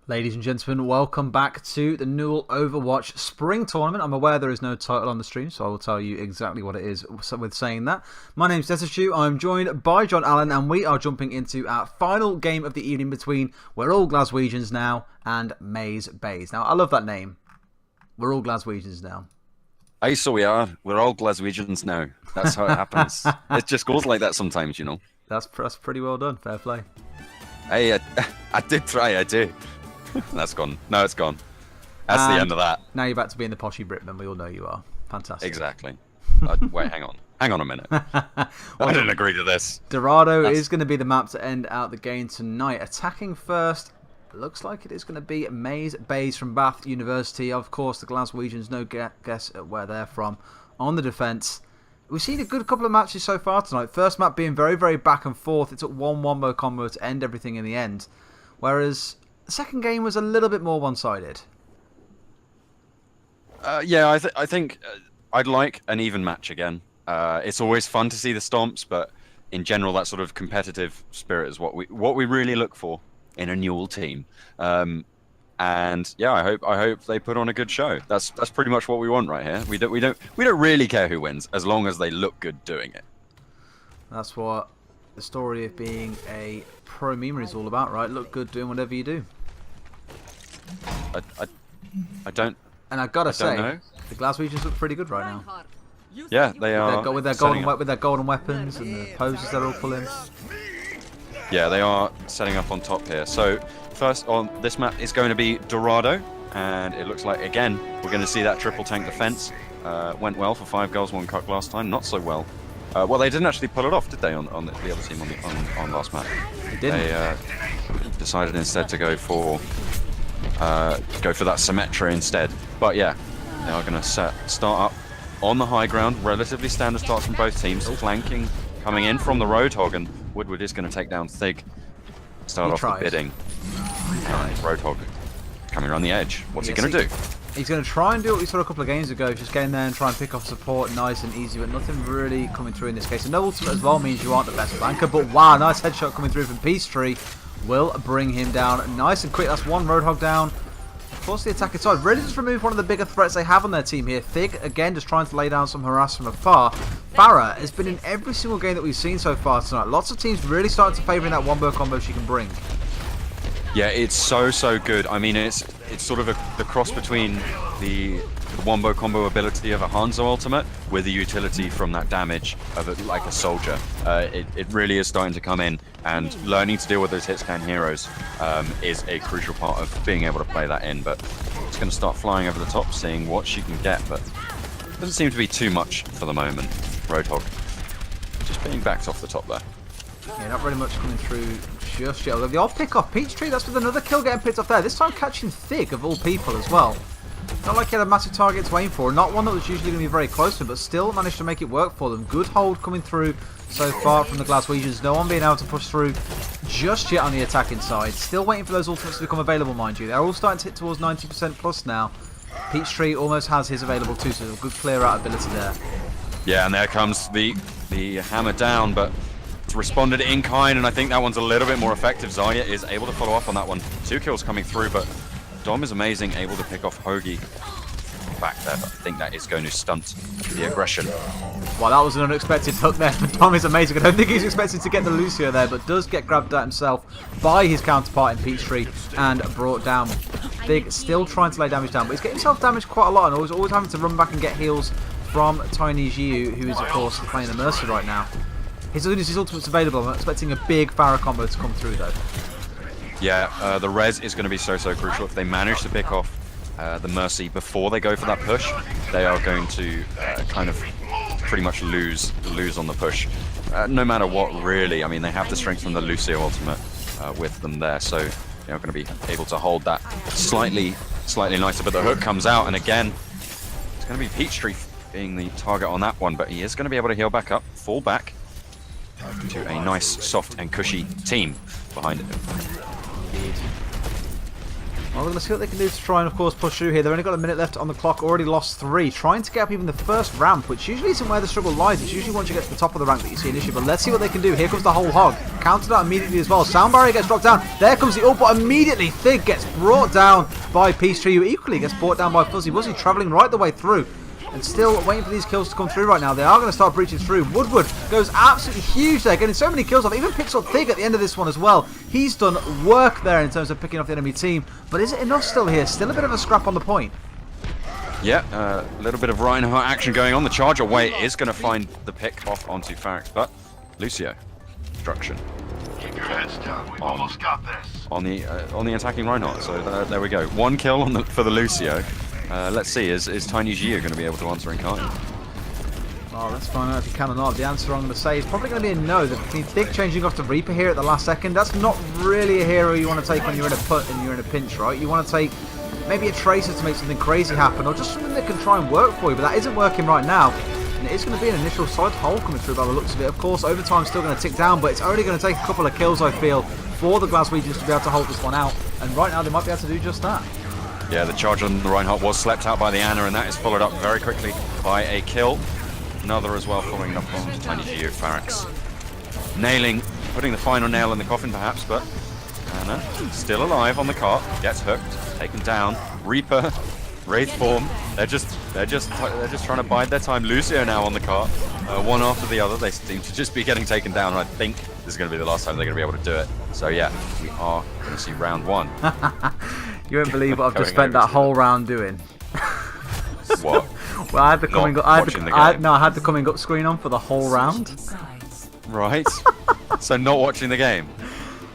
Ladies and gentlemen, welcome back to the NUEL Overwatch Spring Tournament. I'm aware there is no title on the stream, so I will tell you exactly what it is with saying that. My name's Desishu, I'm joined by John Allen, and we are jumping into our final game of the evening between We're All Glaswegians Now and Baes. Now, I love that name. We're all Glaswegians now. Aye, so we are. We're all Glaswegians now. That's how it happens. It just goes like that sometimes, you know. That's pretty well done. Fair play. Hey, I did try, I do. That's gone. No, it's gone. That's the end of that. Now you're back to being the poshy Britman. We all know you are. Fantastic. Exactly. Wait, hang on. Hang on a minute. I didn't agree to this. Dorado is going to be the map to end out the game tonight. Attacking first, looks like it is going to be Baes from Bath University. Of course, the Glaswegians, no guess at where they're from. On the defence, we've seen a good couple of matches so far tonight. First map being very, very back and forth. It took one wombo combo to end everything in the end. Whereas the second game was a little bit more one-sided. Yeah, I think I'd like an even match again. It's always fun to see the stomps, but in general, that sort of competitive spirit is what we really look for in a NUEL team. And yeah, I hope they put on a good show. That's pretty much what we want right here. We don't really care who wins as long as they look good doing it. That's what the story of being a pro memer is all about, right? Look good doing whatever you do. I don't. And I've got to say, know. the Glaswegians look pretty good right now. Yeah, they are. With their golden weapons and the poses they're all pulling. Yeah, they are setting up on top here. So first on this map is going to be Dorado, and it looks like again we're going to see that triple tank defense. Went well for 5 goals, 1 cut last time. Not so well. Well, they didn't actually pull it off, did they? On the other team on last map, they didn't. They decided instead to go for that Symmetra instead. But yeah, they are going to start up on the high ground. Relatively standard starts from both teams. Flanking coming in from the Roadhog, and Woodward is going to take down Thig. Start off the bidding. Roadhog coming around the edge. What's he going to do? He's going to try and do what we saw a couple of games ago, just get in there and try and pick off support nice and easy, but nothing really coming through in this case. And no ultimate as well means you aren't the best flanker, but wow, nice headshot coming through from Peachtree will bring him down nice and quick. That's one Roadhog down. Of course, the attacking side really just remove one of the bigger threats they have on their team here. Thig, again, just trying to lay down some harass from afar. Farah has been in every single game that we've seen so far tonight. Lots of teams really starting to favour that wombo combo she can bring. Yeah, it's so good. I mean, it's sort of the cross between the wombo combo ability of a Hanzo ultimate with the utility from that damage of like a soldier. It really is starting to come in, and learning to deal with those hitscan heroes is a crucial part of being able to play that in. But it's going to start flying over the top, seeing what she can get, but doesn't seem to be too much for the moment. Roadhog just being backed off the top there. Yeah, not really much coming through just yet. The off pick off Peachtree, that's with another kill getting picked off there. This time catching Thig of all people as well. Not like he had a massive target to aim for, not one that was usually going to be very close to him, but still managed to make it work for them. Good hold coming through so far from the Glaswegians. No one being able to push through just yet on the attacking side. Still waiting for those ultimates to become available, mind you. They're all starting to hit towards 90% plus now. Peachtree almost has his available too, so a good clear out ability there. Yeah, and there comes the hammer down, but it's responded in kind, and I think that one's a little bit more effective. Zarya is able to follow up on that one. 2 kills coming through, but Dom is amazing, able to pick off Hoagie back there, but I think that is going to stunt the aggression. Well, that was an unexpected hook there. Dom is amazing. I don't think he's expected to get the Lucio there, but does get grabbed at himself by his counterpart in Peachtree and brought down. Thig still trying to lay damage down, but he's getting himself damaged quite a lot, and always having to run back and get heals from Tiny Jiu, who is, of course, playing the Mercy right now. His ultimate's available. I'm expecting a big Farah combo to come through, though. Yeah, the res is going to be so crucial. If they manage to pick off the Mercy before they go for that push, they are going to kind of pretty much lose on the push. No matter what, really. I mean, they have the strength from the Lucio ultimate with them there, so they're going to be able to hold that slightly nicer. But the hook comes out, and again, it's going to be Peachtree being the target on that one, but he is going to be able to heal back up, fall back to a nice, soft and cushy team behind him. Well, we're going to see what they can do to try and, of course, push through here. They've only got a minute left on the clock, already lost 3. Trying to get up even the first ramp, which usually isn't where the struggle lies. It's usually once you get to the top of the rank that you see an issue. But let's see what they can do. Here comes the whole hog. Countered out immediately as well. Sound barrier gets dropped down. There comes the ult, but immediately Thig gets brought down by Peachtree, who equally gets brought down by Fuzzy Wuzzy, travelling right the way through. And still waiting for these kills to come through right now. They are going to start breaching through. Woodward goes absolutely huge there, getting so many kills off. Even picks up Thig at the end of this one as well. He's done work there in terms of picking off the enemy team. But is it enough still here? Still a bit of a scrap on the point. Yeah, a little bit of Reinhardt action going on. The charge away is going to find the pick off onto Farrax, but Lucio, destruction. Keep your heads down. We've almost got this. On the attacking Reinhardt. So there we go. 1 kill for the Lucio. Let's see, is Tiny Gio going to be able to answer in kind? Well, let's find out if he can or not. The answer I'm going to say is probably going to be a no. Between Thig changing off to Reaper here at the last second, that's not really a hero you want to take when you're in a put and you're in a pinch, right? You want to take maybe a Tracer to make something crazy happen, or just something that can try and work for you, but that isn't working right now. And it is going to be an initial solid hole coming through by the looks of it. Of course, overtime's still going to tick down, but it's only going to take a couple of kills, I feel, for the Glaswegians to be able to hold this one out. And right now, they might be able to do just that. Yeah, the charge on the Reinhardt was slept out by the Ana, and that is followed up very quickly by a kill. Another as well, following up on Tiny Geo Farrax. Nailing, putting the final nail in the coffin perhaps, but Ana still alive on the cart, gets hooked, taken down. Reaper, Wraith form, they're just trying to bide their time. Lucio now on the cart, one after the other. They seem to just be getting taken down, and I think this is going to be the last time they're going to be able to do it. So yeah, we are going to see round 1. You won't believe what I've just spent that whole round doing. What? Well, I had the coming up. I had the coming up screen on for the whole round. Right. So not watching the game.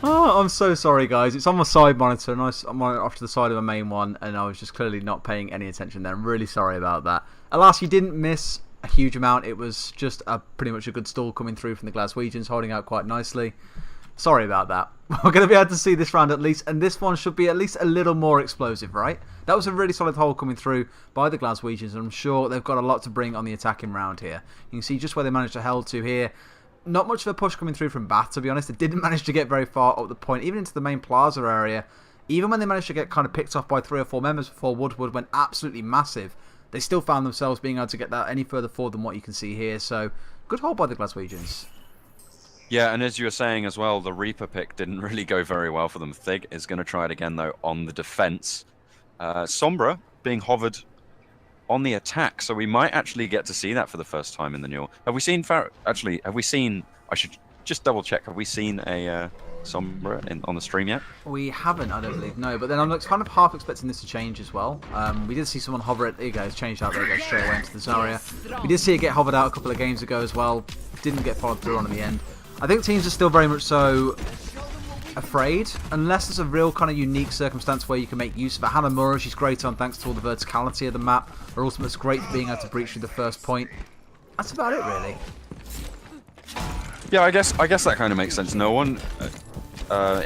Oh, I'm so sorry, guys. It's on my side monitor, and I'm off to the side of my main one, and I was just clearly not paying any attention there. I'm really sorry about that. Alas, you didn't miss a huge amount. It was just pretty much a good stall coming through from the Glaswegians, holding out quite nicely. Sorry about that. We're going to be able to see this round at least, and this one should be at least a little more explosive, right? That was a really solid hole coming through by the Glaswegians, and I'm sure they've got a lot to bring on the attacking round here. You can see just where they managed to hold to here. Not much of a push coming through from Bath, to be honest. They didn't manage to get very far up the point, even into the main plaza area. Even when they managed to get kind of picked off by 3 or 4 members before Woodward went absolutely massive, they still found themselves being able to get that any further forward than what you can see here. So, good hold by the Glaswegians. Yeah, and as you were saying as well, the Reaper pick didn't really go very well for them. Thig is going to try it again, though, on the defense. Sombra being hovered on the attack, so we might actually get to see that for the first time in the NUEL. Have we seen I should just double check, have we seen a Sombra on the stream yet? We haven't, I don't believe, no, but then I'm kind of half expecting this to change as well. We did see someone hover it, there you go, it's changed out, there you go, straight away into the Zarya. We did see it get hovered out a couple of games ago as well, didn't get followed through on in the end. I think teams are still very much so afraid, unless there's a real kind of unique circumstance where you can make use of it. Hanamura, she's great on thanks to all the verticality of the map. Her ultimate's great for being able to breach through the first point. That's about it, really. Yeah, I guess that kind of makes sense. No one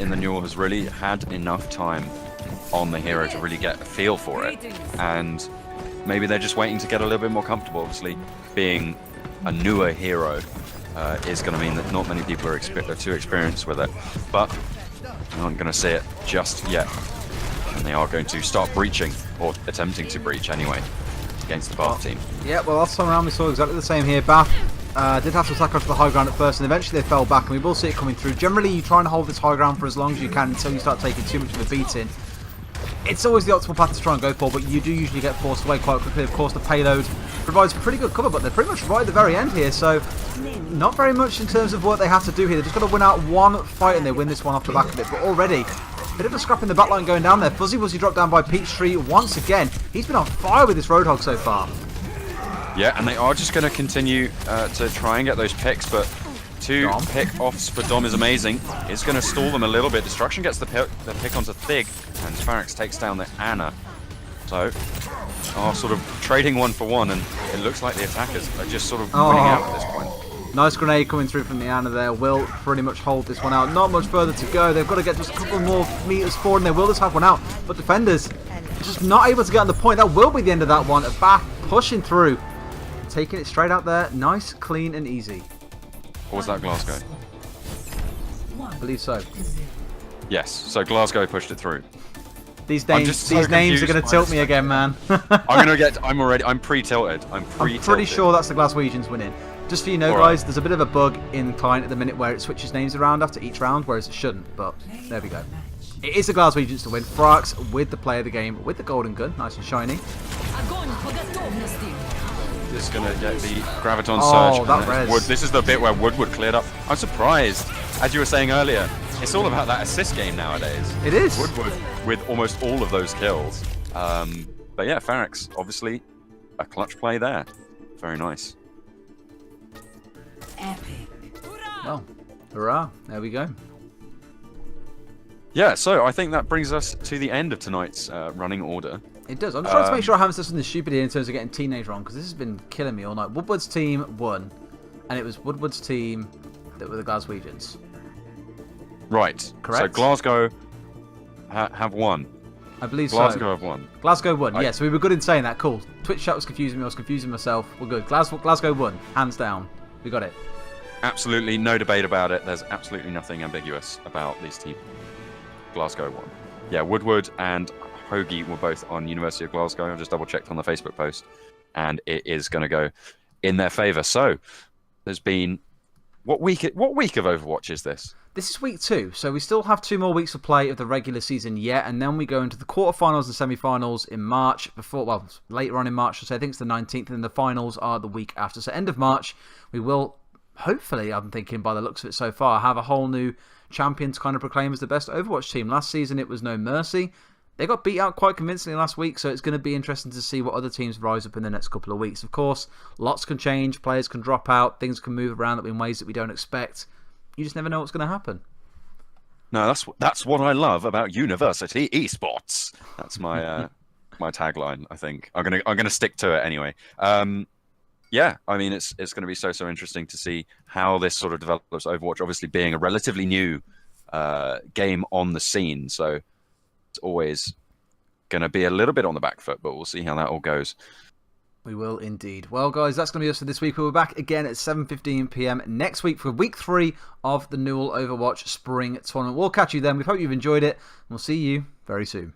in the NUEL has really had enough time on the hero to really get a feel for it, and maybe they're just waiting to get a little bit more comfortable. Obviously, being a newer hero is going to mean that not many people are too experienced with it, but they aren't going to see it just yet, and they are going to start breaching, or attempting to breach anyway, against the Bath team. Yeah, well, last time around we saw exactly the same here. Bath did have to attack onto the high ground at first, and eventually they fell back, and we will see it coming through. Generally, you try and hold this high ground for as long as you can until you start taking too much of a beating. It's always the optimal path to try and go for, but you do usually get forced away quite quickly. Of course, the payload provides pretty good cover, but they're pretty much right at the very end here, so not very much in terms of what they have to do here. They've just got to win out one fight, and they win this one off the back of it. But already, a bit of a scrap in the backline going down there. Fuzzy Wuzzy dropped down by Peachtree once again. He's been on fire with this Roadhog so far. Yeah, and they are just going to continue to try and get those picks, but 2 pick-offs for Dom is amazing. It's going to stall them a little bit. Destruction gets the pick onto Thig, and Farrax takes down the Ana. So, sort of trading 1 for 1, and it looks like the attackers are just sort of winning out at this point. Nice grenade coming through from the Ana there. Will pretty much hold this one out. Not much further to go. They've got to get just a couple more meters forward, and they will just have one out. But defenders just not able to get on the point. That will be the end of that one. Bath pushing through, taking it straight out there. Nice, clean, and easy. Or was that Glasgow? I believe so. Yes, so Glasgow pushed it through. These I'm names, just so these names are confused going to by tilt this me again, man. I'm pre-tilted. I'm pretty sure that's the Glaswegians winning. Just so you know, All guys, right. there's a bit of a bug in client at the minute where it switches names around after each round, whereas it shouldn't. But there we go. It is the Glaswegians to win. Frox with the play of the game, with the golden gun, nice and shiny. This is going to get the Graviton Oh, Surge. that res. This is the bit where Woodward cleared up. I'm surprised. As you were saying earlier, it's all about that assist game nowadays. It is. Woodward with almost all of those kills. But yeah, Ferex, obviously a clutch play there. Very nice. Well, hurrah. There we go. Yeah, so I think that brings us to the end of tonight's running order. It does. I'm trying to make sure I haven't said something stupid here in terms of getting teenage wrong, because this has been killing me all night. Woodward's team won, and it was Woodward's team that were the Glaswegians. Right. Correct. So Glasgow have won. I believe Glasgow so. have won. Glasgow won. Yeah, so we were good in saying that. Cool. Twitch chat was confusing me. I was confusing myself. We're good. Glasgow won. Hands down. We got it. Absolutely no debate about it. There's absolutely nothing ambiguous about these teams. Glasgow won. Yeah, Woodward and Hoagie were both on University of Glasgow. I just double checked on the Facebook post, and it is going to go in their favour. So there's been what week of Overwatch is this? This is week 2, so we still have 2 more weeks of play of the regular season yet, and then we go into the quarterfinals and semi-finals in March. Later on in March, I think it's the 19th, and the finals are the week after. So end of March, we will hopefully, I'm thinking by the looks of it so far, have a whole new champion to kind of proclaim as the best Overwatch team. Last season it was No Mercy. They got beat out quite convincingly last week, so it's going to be interesting to see what other teams rise up in the next couple of weeks. Of course, lots can change, players can drop out, things can move around in ways that we don't expect. You just never know what's going to happen. No, that's what I love about university esports. That's my my tagline. I think I'm gonna stick to it anyway. Yeah, I mean it's going to be so interesting to see how this sort of develops. Overwatch, obviously being a relatively new game on the scene, so it's always going to be a little bit on the back foot. But we'll see how that all goes. We will indeed. Well, guys, that's going to be us for this week. We'll be back again at 7:15 PM next week for week 3 of the NUEL Overwatch Spring Tournament. We'll catch you then. We hope you've enjoyed it, and we'll see you very soon.